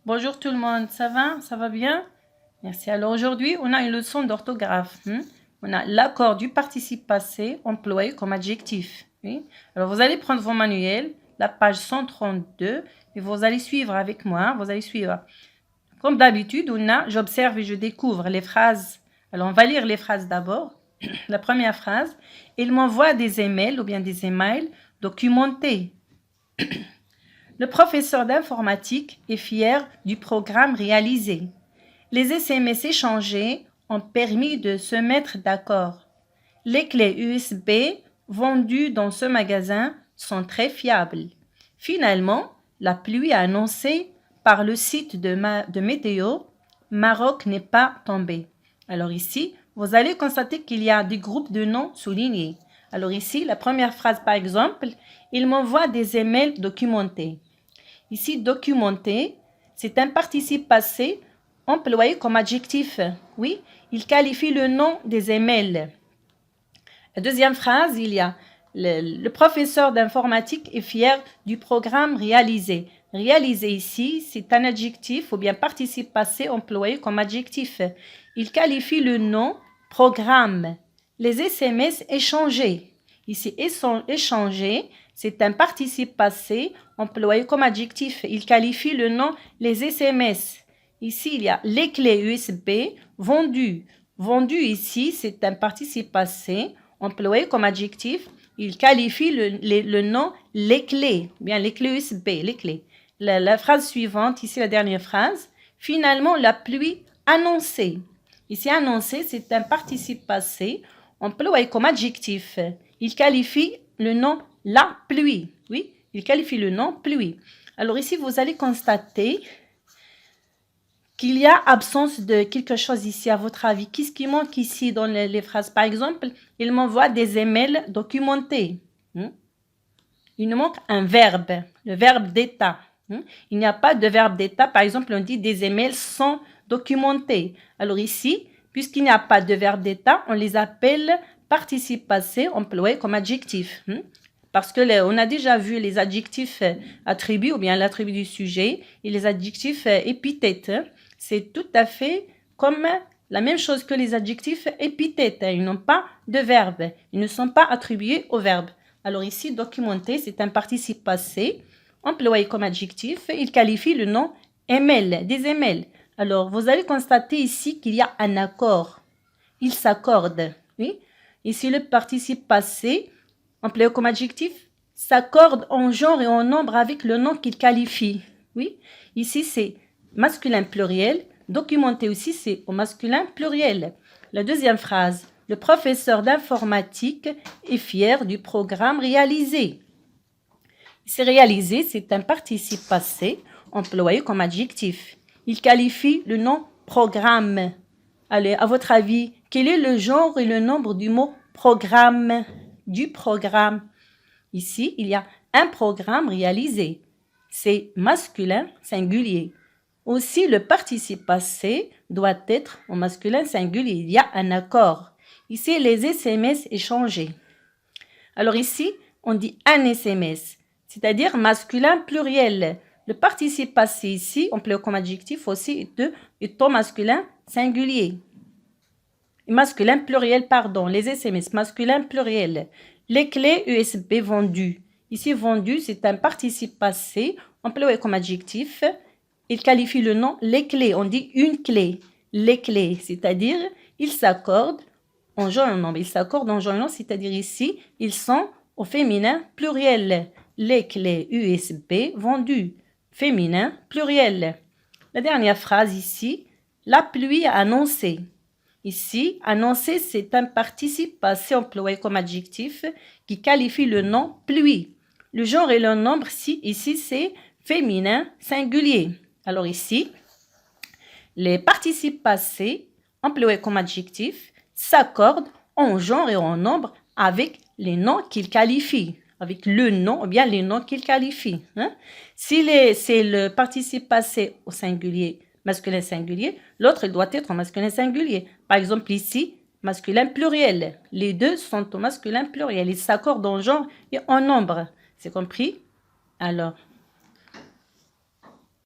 Bonjour tout le monde, ça va? Ça va bien? Merci. Alors aujourd'hui, on a une leçon d'orthographe. On a l'accord du participe passé employé comme adjectif. Oui? Alors vous allez prendre vos manuels, la page 132, et vous allez suivre avec moi. Vous allez suivre. Comme d'habitude, on a j'observe et je découvre les phrases. Alors on va lire les phrases d'abord. La première phrase, il m'envoie des emails ou bien des emails documentés. Le professeur d'informatique est fier du programme réalisé. Les SMS échangés ont permis de se mettre d'accord. Les clés USB vendues dans ce magasin sont très fiables. Finalement, la pluie annoncée par le site de météo, Maroc n'est pas tombée. Alors ici, vous allez constater qu'il y a des groupes de noms soulignés. Alors ici, la première phrase par exemple, il m'envoie des emails documentés. Ici, documenté, c'est un participe passé employé comme adjectif. Oui, il qualifie le nom des emails. La deuxième phrase, il y a le professeur d'informatique est fier du programme réalisé. Réalisé ici, c'est un adjectif ou bien participe passé employé comme adjectif. Il qualifie le nom programme. Les SMS échangés. Ici, échangés, c'est un participe passé employé comme adjectif. Il qualifie le nom les SMS. Ici, il y a les clés USB vendues. Vendu ici, c'est un participe passé employé comme adjectif. Il qualifie le nom les clés, bien les clés USB, les clés. La phrase suivante, ici la dernière phrase. Finalement, la pluie annoncée. Ici, annoncé, c'est un participe passé employé comme adjectif. Il qualifie le nom la pluie. Oui, il qualifie le nom pluie. Alors ici, vous allez constater qu'il y a absence de quelque chose ici, à votre avis. Qu'est-ce qui manque ici dans les phrases? Par exemple, il m'envoie des emails documentés. Il nous manque un verbe, le verbe d'état. Il n'y a pas de verbe d'état. Par exemple, on dit des emails sont documentés. Alors ici, puisqu'il n'y a pas de verbe d'état, on les appelle participe passé employé comme adjectif. Parce que on a déjà vu les adjectifs attributs ou bien l'attribut du sujet et les adjectifs épithètes. C'est tout à fait comme la même chose que les adjectifs épithètes. Ils n'ont pas de verbe. Ils ne sont pas attribués au verbe. Alors ici, documenté, c'est un participe passé employé comme adjectif. Il qualifie le nom email, des emails. Alors, vous allez constater ici qu'il y a un accord. Ils s'accordent. Oui? Ici, le participe passé employé comme adjectif s'accorde en genre et en nombre avec le nom qu'il qualifie. Oui? Ici, c'est masculin pluriel. Documenté aussi, c'est au masculin pluriel. La deuxième phrase. Le professeur d'informatique est fier du programme réalisé. C'est réalisé, c'est un participe passé employé comme adjectif. Il qualifie le nom programme. Allez, à votre avis, quel est le genre et le nombre du mot programme? Du programme. Ici, il y a un programme réalisé. C'est masculin singulier. Aussi, le participe passé doit être au masculin singulier. Il y a un accord. Ici, les SMS échangés. Alors ici, on dit un SMS, c'est-à-dire masculin pluriel. Le participe passé ici, employé comme adjectif aussi, est au masculin singulier. Masculin pluriel, pardon, les SMS, masculin pluriel. Les clés USB vendues. Ici, vendu, c'est un participe passé, employé comme adjectif. Il qualifie le nom les clés. On dit une clé. Les clés, c'est-à-dire, ils s'accordent en genre et en nombre. Ils s'accordent en genre et en nombre, c'est-à-dire ici, ils sont au féminin pluriel. Les clés USB vendues. Féminin pluriel. La dernière phrase ici, la pluie annoncée. Ici, annoncer, c'est un participe passé employé comme adjectif qui qualifie le nom pluie. Le genre et le nombre, ici, c'est féminin singulier. Alors ici, les participes passés employés comme adjectif s'accordent en genre et en nombre avec les noms qu'ils qualifient. Avec le nom ou bien les noms qu'ils qualifient. Si c'est le participe passé au singulier, masculin singulier, l'autre doit être au masculin singulier. Par exemple ici, masculin pluriel. Les deux sont au masculin pluriel. Ils s'accordent en genre et en nombre. C'est compris? Alors,